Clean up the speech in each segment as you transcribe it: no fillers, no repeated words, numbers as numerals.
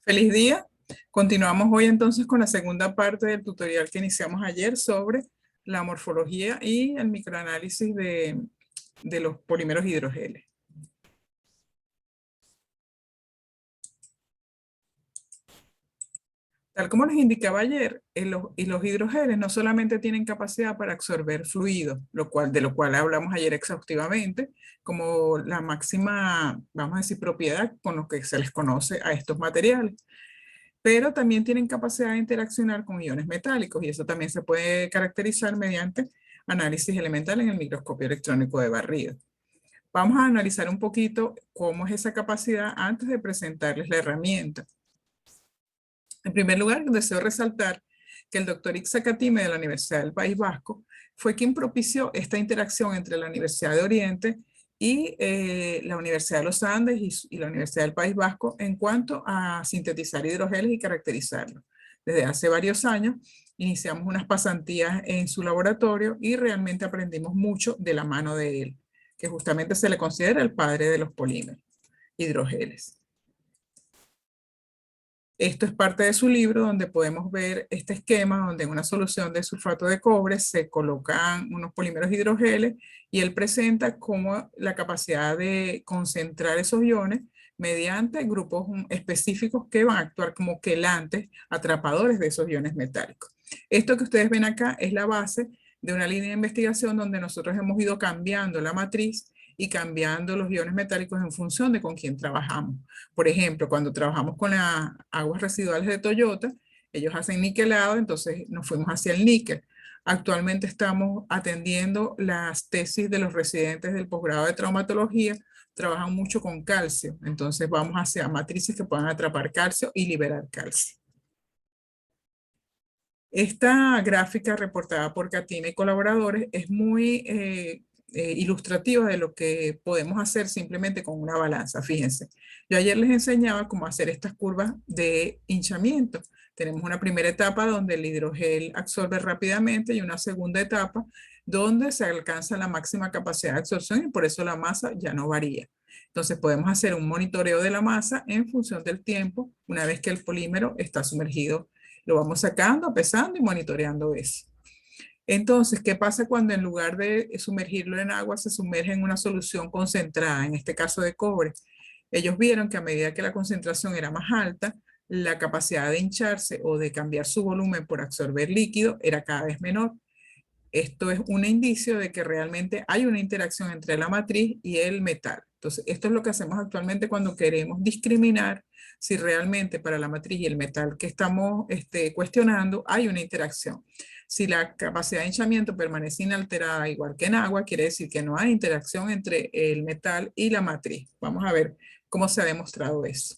Feliz día. Continuamos hoy entonces con la segunda parte del tutorial que iniciamos ayer sobre la morfología y el microanálisis de los polímeros hidrogeles. Tal como les indicaba ayer, los hidrogeles no solamente tienen capacidad para absorber fluidos, de lo cual hablamos ayer exhaustivamente, como la máxima, vamos a decir, propiedad con lo que se les conoce a estos materiales, pero también tienen capacidad de interaccionar con iones metálicos y eso también se puede caracterizar mediante análisis elemental en el microscopio electrónico de barrido. Vamos a analizar un poquito cómo es esa capacidad antes de presentarles la herramienta. En primer lugar, deseo resaltar que el doctor Ixacatime de la Universidad del País Vasco fue quien propició esta interacción entre la Universidad de Oriente y la Universidad de los Andes y la Universidad del País Vasco en cuanto a sintetizar hidrogeles y caracterizarlos. Desde hace varios años iniciamos unas pasantías en su laboratorio y realmente aprendimos mucho de la mano de él, que justamente se le considera el padre de los polímeros hidrogeles. Esto es parte de su libro donde podemos ver este esquema donde en una solución de sulfato de cobre se colocan unos polímeros hidrogeles y él presenta cómo la capacidad de concentrar esos iones mediante grupos específicos que van a actuar como quelantes, atrapadores de esos iones metálicos. Esto que ustedes ven acá es la base de una línea de investigación donde nosotros hemos ido cambiando la matriz y cambiando los iones metálicos en función de con quién trabajamos. Por ejemplo, cuando trabajamos con las aguas residuales de Toyota, ellos hacen niquelado, entonces nos fuimos hacia el níquel. Actualmente estamos atendiendo las tesis de los residentes del posgrado de traumatología, trabajan mucho con calcio, entonces vamos hacia matrices que puedan atrapar calcio y liberar calcio. Esta gráfica reportada por Katina y colaboradores es muy ilustrativa de lo que podemos hacer simplemente con una balanza. Fíjense, yo ayer les enseñaba cómo hacer estas curvas de hinchamiento. Tenemos una primera etapa donde el hidrogel absorbe rápidamente y una segunda etapa donde se alcanza la máxima capacidad de absorción y por eso la masa ya no varía. Entonces podemos hacer un monitoreo de la masa en función del tiempo una vez que el polímero está sumergido. Lo vamos sacando, pesando y monitoreando eso. Entonces, ¿qué pasa cuando en lugar de sumergirlo en agua se sumerge en una solución concentrada, en este caso de cobre? Ellos vieron que a medida que la concentración era más alta, la capacidad de hincharse o de cambiar su volumen por absorber líquido era cada vez menor. Esto es un indicio de que realmente hay una interacción entre la matriz y el metal. Entonces, esto es lo que hacemos actualmente cuando queremos discriminar si realmente para la matriz y el metal que estamos cuestionando hay una interacción. Si la capacidad de hinchamiento permanece inalterada igual que en agua, quiere decir que no hay interacción entre el metal y la matriz. Vamos a ver cómo se ha demostrado eso.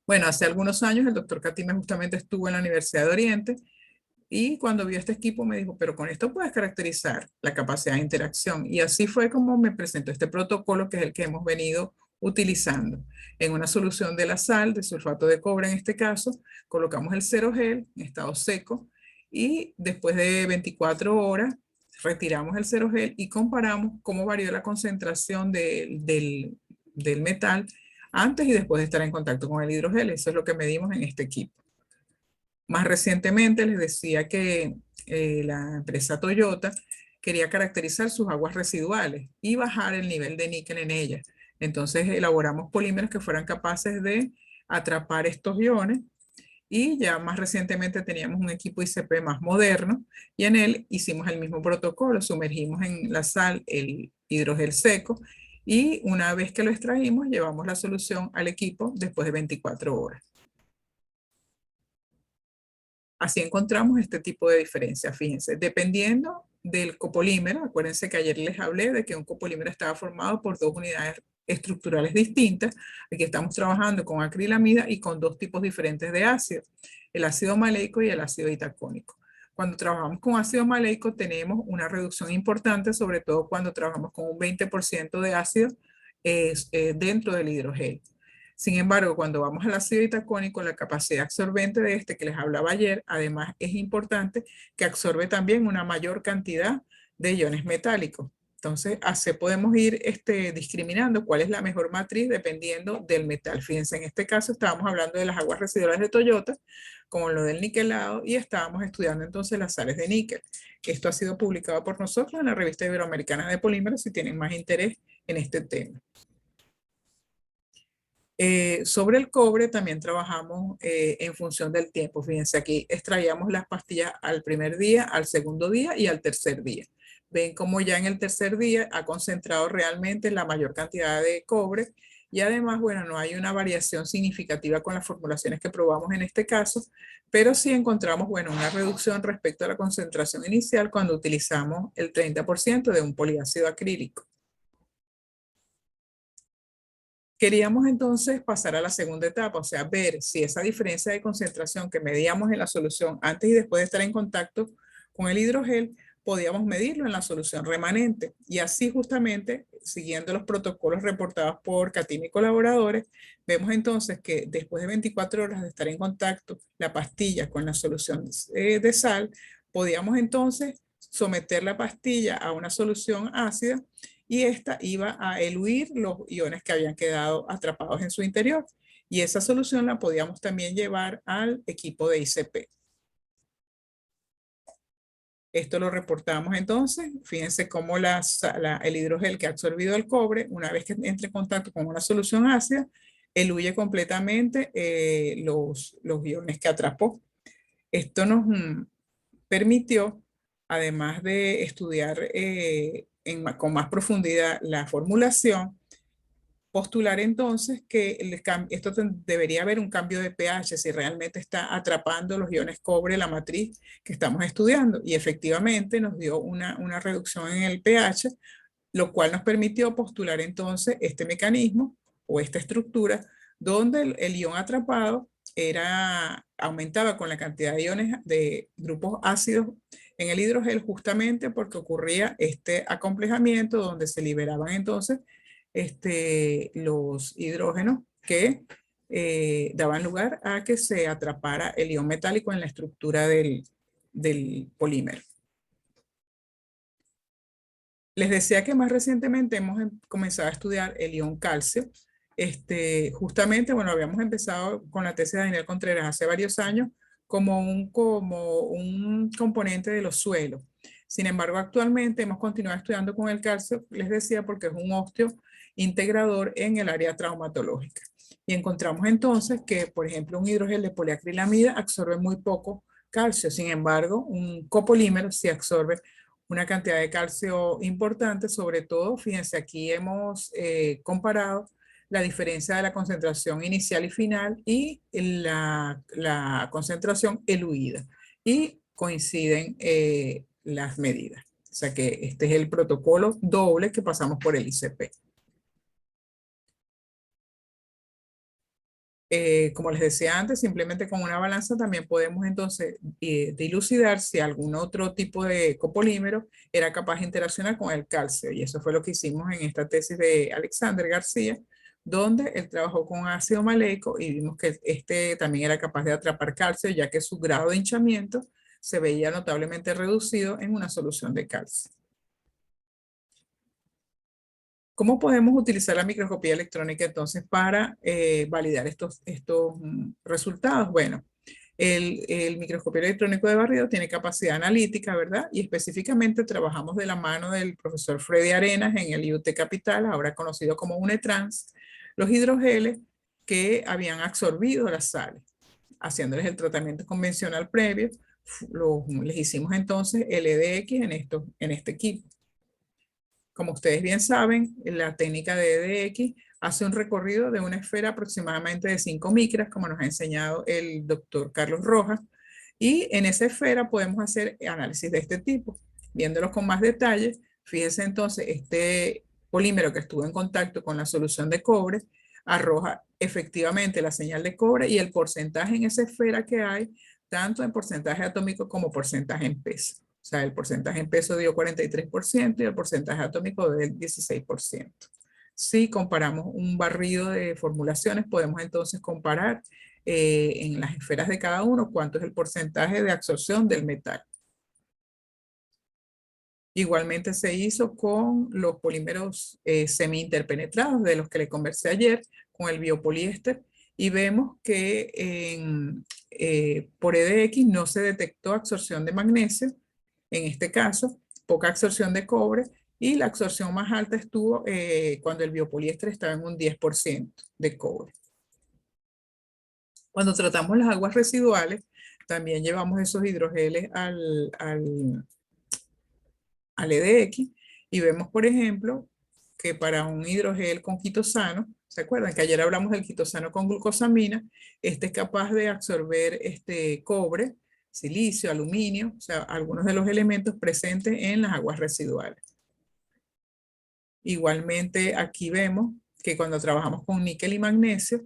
Bueno, hace algunos años el doctor Katime justamente estuvo en la Universidad de Oriente y cuando vio este equipo me dijo, pero con esto puedes caracterizar la capacidad de interacción. Y así fue como me presentó este protocolo, que es el que hemos venido utilizando. En una solución de la sal, de sulfato de cobre en este caso, colocamos el cerogel en estado seco y después de 24 horas retiramos el cerogel y comparamos cómo varió la concentración del metal antes y después de estar en contacto con el hidrogel. Eso es lo que medimos en este equipo. Más recientemente les decía que la empresa Toyota quería caracterizar sus aguas residuales y bajar el nivel de níquel en ellas. Entonces elaboramos polímeros que fueran capaces de atrapar estos iones y ya más recientemente teníamos un equipo ICP más moderno y en él hicimos el mismo protocolo, sumergimos en la sal el hidrogel seco y una vez que lo extraímos llevamos la solución al equipo después de 24 horas. Así encontramos este tipo de diferencia, fíjense, dependiendo del copolímero. Acuérdense que ayer les hablé de que un copolímero estaba formado por dos unidades estructurales distintas. Aquí estamos trabajando con acrilamida y con dos tipos diferentes de ácido, el ácido maleico y el ácido itacónico. Cuando trabajamos con ácido maleico tenemos una reducción importante, sobre todo cuando trabajamos con un 20% de ácido dentro del hidrogel. Sin embargo, cuando vamos al ácido itacónico, la capacidad absorbente de este que les hablaba ayer, además es importante que absorbe también una mayor cantidad de iones metálicos. Entonces, así podemos ir discriminando cuál es la mejor matriz dependiendo del metal. Fíjense, en este caso estábamos hablando de las aguas residuales de Toyota, como lo del niquelado, y estábamos estudiando entonces las sales de níquel. Esto ha sido publicado por nosotros en la revista Iberoamericana de Polímeros si tienen más interés en este tema. Sobre el cobre también trabajamos en función del tiempo. Fíjense, aquí extraíamos las pastillas al primer día, al segundo día y al tercer día. Ven cómo ya en el tercer día ha concentrado realmente la mayor cantidad de cobre y además, bueno, no hay una variación significativa con las formulaciones que probamos en este caso, pero sí encontramos, bueno, una reducción respecto a la concentración inicial cuando utilizamos el 30% de un poliácido acrílico. Queríamos entonces pasar a la segunda etapa, o sea, ver si esa diferencia de concentración que medíamos en la solución antes y después de estar en contacto con el hidrogel, podíamos medirlo en la solución remanente. Y así justamente, siguiendo los protocolos reportados por Catina y colaboradores, vemos entonces que después de 24 horas de estar en contacto la pastilla con la solución de sal, podíamos entonces someter la pastilla a una solución ácida y esta iba a eluir los iones que habían quedado atrapados en su interior. Y esa solución la podíamos también llevar al equipo de ICP. Esto lo reportamos entonces. Fíjense cómo el hidrogel que ha absorbido el cobre, una vez que entre en contacto con una solución ácida, eluye completamente los iones que atrapó. Esto nos permitió, además de estudiar con más profundidad la formulación, postular entonces que esto debería haber un cambio de pH si realmente está atrapando los iones cobre, la matriz que estamos estudiando. Y efectivamente nos dio una reducción en el pH, lo cual nos permitió postular entonces este mecanismo o esta estructura donde el ion atrapado aumentaba con la cantidad de iones de grupos ácidos en el hidrogel justamente porque ocurría este acomplejamiento donde se liberaban entonces los hidrógenos que daban lugar a que se atrapara el ion metálico en la estructura del polímero. Les decía que más recientemente hemos comenzado a estudiar el ion calcio. Justamente, bueno, habíamos empezado con la tesis de Daniel Contreras hace varios años como un componente de los suelos. Sin embargo, actualmente hemos continuado estudiando con el calcio, les decía, porque es un ósteo integrador en el área traumatológica. Y encontramos entonces que, por ejemplo, un hidrogel de poliacrilamida absorbe muy poco calcio. Sin embargo, un copolímero sí absorbe una cantidad de calcio importante, sobre todo, fíjense, aquí hemos comparado la diferencia de la concentración inicial y final y la concentración eluida. Y coinciden las medidas. O sea que este es el protocolo doble que pasamos por el ICP. Como les decía antes, simplemente con una balanza también podemos entonces dilucidar si algún otro tipo de copolímero era capaz de interaccionar con el calcio. Y eso fue lo que hicimos en esta tesis de Alexander García, donde él trabajó con ácido maleico y vimos que este también era capaz de atrapar calcio, ya que su grado de hinchamiento se veía notablemente reducido en una solución de calcio. ¿Cómo podemos utilizar la microscopía electrónica entonces para validar estos resultados? Bueno, el microscopio electrónico de barrido tiene capacidad analítica, ¿verdad? Y específicamente trabajamos de la mano del profesor Freddy Arenas en el IUT Capital, ahora conocido como UNETRANS, los hidrogeles que habían absorbido las sales, haciéndoles el tratamiento convencional previo. Les hicimos entonces LDX en este equipo. Como ustedes bien saben, la técnica de EDX hace un recorrido de una esfera aproximadamente de 5 micras, como nos ha enseñado el doctor Carlos Rojas, y en esa esfera podemos hacer análisis de este tipo. Viéndolos con más detalle, fíjense entonces, este polímero que estuvo en contacto con la solución de cobre arroja efectivamente la señal de cobre y el porcentaje en esa esfera que hay, tanto en porcentaje atómico como porcentaje en peso. O sea, el porcentaje en peso dio 43% y el porcentaje atómico del 16%. Si comparamos un barrido de formulaciones, podemos entonces comparar en las esferas de cada uno cuánto es el porcentaje de absorción del metal. Igualmente se hizo con los polímeros semi-interpenetrados de los que le conversé ayer, con el biopoliéster, y vemos que por EDX no se detectó absorción de magnesio, en este caso, poca absorción de cobre, y la absorción más alta estuvo cuando el biopoliéster estaba en un 10% de cobre. Cuando tratamos las aguas residuales, también llevamos esos hidrogeles al EDX y vemos, por ejemplo, que para un hidrogel con quitosano, ¿se acuerdan que ayer hablamos del quitosano con glucosamina? Este es capaz de absorber este cobre, silicio, aluminio, o sea, algunos de los elementos presentes en las aguas residuales. Igualmente, aquí vemos que cuando trabajamos con níquel y magnesio,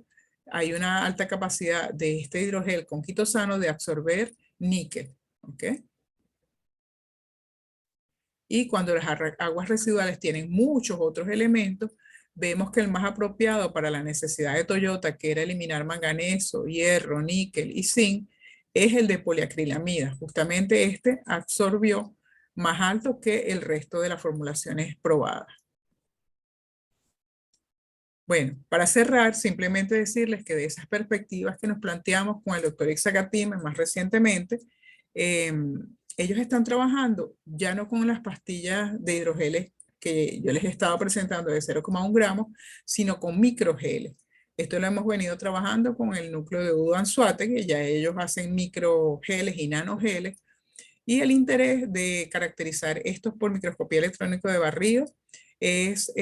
hay una alta capacidad de este hidrogel con quitosano de absorber níquel, ¿ok? Y cuando las aguas residuales tienen muchos otros elementos, vemos que el más apropiado para la necesidad de Toyota, que era eliminar manganeso, hierro, níquel y zinc, es el de poliacrilamida. Justamente este absorbió más alto que el resto de las formulaciones probadas. Bueno, para cerrar, simplemente decirles que de esas perspectivas que nos planteamos con el doctor Ixacatime más recientemente, ellos están trabajando ya no con las pastillas de hidrogeles que yo les he estado presentando de 0,1 gramos, sino con microgeles. Esto lo hemos venido trabajando con el núcleo de Udo Anzuate, que ya ellos hacen microgeles y nanogeles, y el interés de caracterizar estos por microscopía electrónica de barrido es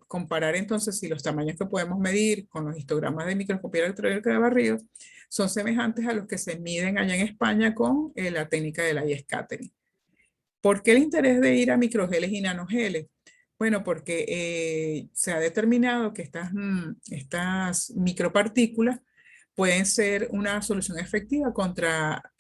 comparar entonces si los tamaños que podemos medir con los histogramas de microscopía electrónica de barrido son semejantes a los que se miden allá en España con la técnica de la scattering. ¿Por qué el interés de ir a microgeles y nanogeles? Bueno, porque se ha determinado que estas micropartículas pueden ser una solución efectiva contra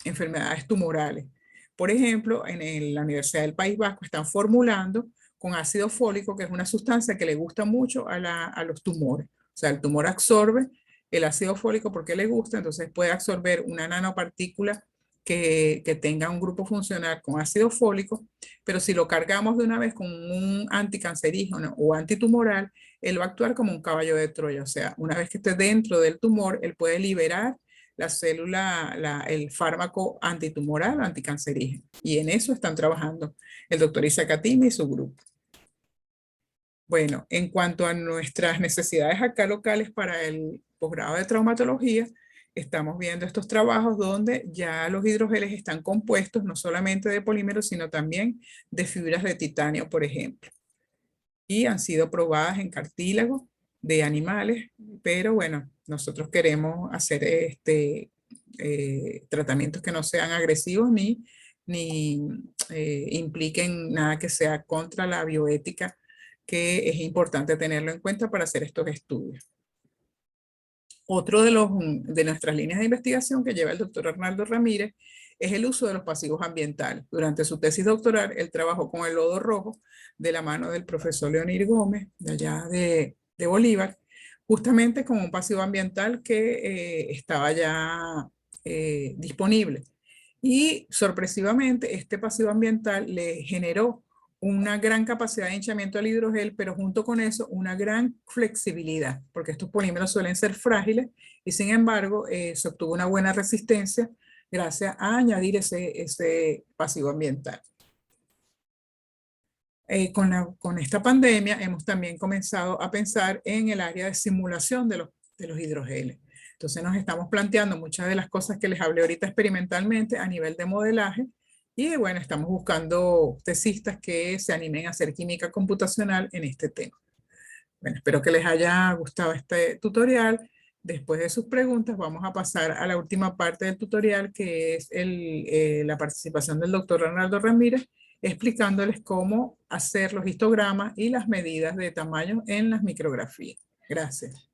enfermedades tumorales. Por ejemplo, la Universidad del País Vasco están formulando con ácido fólico, que es una sustancia que le gusta mucho a los tumores. O sea, el tumor absorbe el ácido fólico porque le gusta, entonces puede absorber una nanopartícula que tenga un grupo funcional con ácido fólico, pero si lo cargamos de una vez con un anticancerígeno o antitumoral, él va a actuar como un caballo de Troya. O sea, una vez que esté dentro del tumor, él puede liberar la célula, el fármaco antitumoral, anticancerígeno. Y en eso están trabajando el doctor Isaac Atimi y su grupo. Bueno, en cuanto a nuestras necesidades acá locales para el posgrado de traumatología, estamos viendo estos trabajos donde ya los hidrogeles están compuestos no solamente de polímeros, sino también de fibras de titanio, por ejemplo. Y han sido probadas en cartílago de animales, pero bueno, nosotros queremos hacer tratamientos que no sean agresivos ni impliquen nada que sea contra la bioética, que es importante tenerlo en cuenta para hacer estos estudios. Otro de nuestras líneas de investigación que lleva el doctor Arnaldo Ramírez es el uso de los pasivos ambientales. Durante su tesis doctoral, él trabajó con el lodo rojo de la mano del profesor Leonir Gómez, de allá de Bolívar, justamente con un pasivo ambiental que estaba ya disponible. Y sorpresivamente, este pasivo ambiental le generó una gran capacidad de hinchamiento al hidrogel, pero junto con eso una gran flexibilidad, porque estos polímeros suelen ser frágiles y sin embargo se obtuvo una buena resistencia gracias a añadir ese pasivo ambiental. Con esta pandemia hemos también comenzado a pensar en el área de simulación de los hidrogeles. Entonces nos estamos planteando muchas de las cosas que les hablé ahorita experimentalmente a nivel de modelaje y bueno, estamos buscando tesistas que se animen a hacer química computacional en este tema. Bueno, espero que les haya gustado este tutorial. Después de sus preguntas vamos a pasar a la última parte del tutorial, que es la participación del doctor Arnaldo Ramírez, explicándoles cómo hacer los histogramas y las medidas de tamaño en las micrografías. Gracias.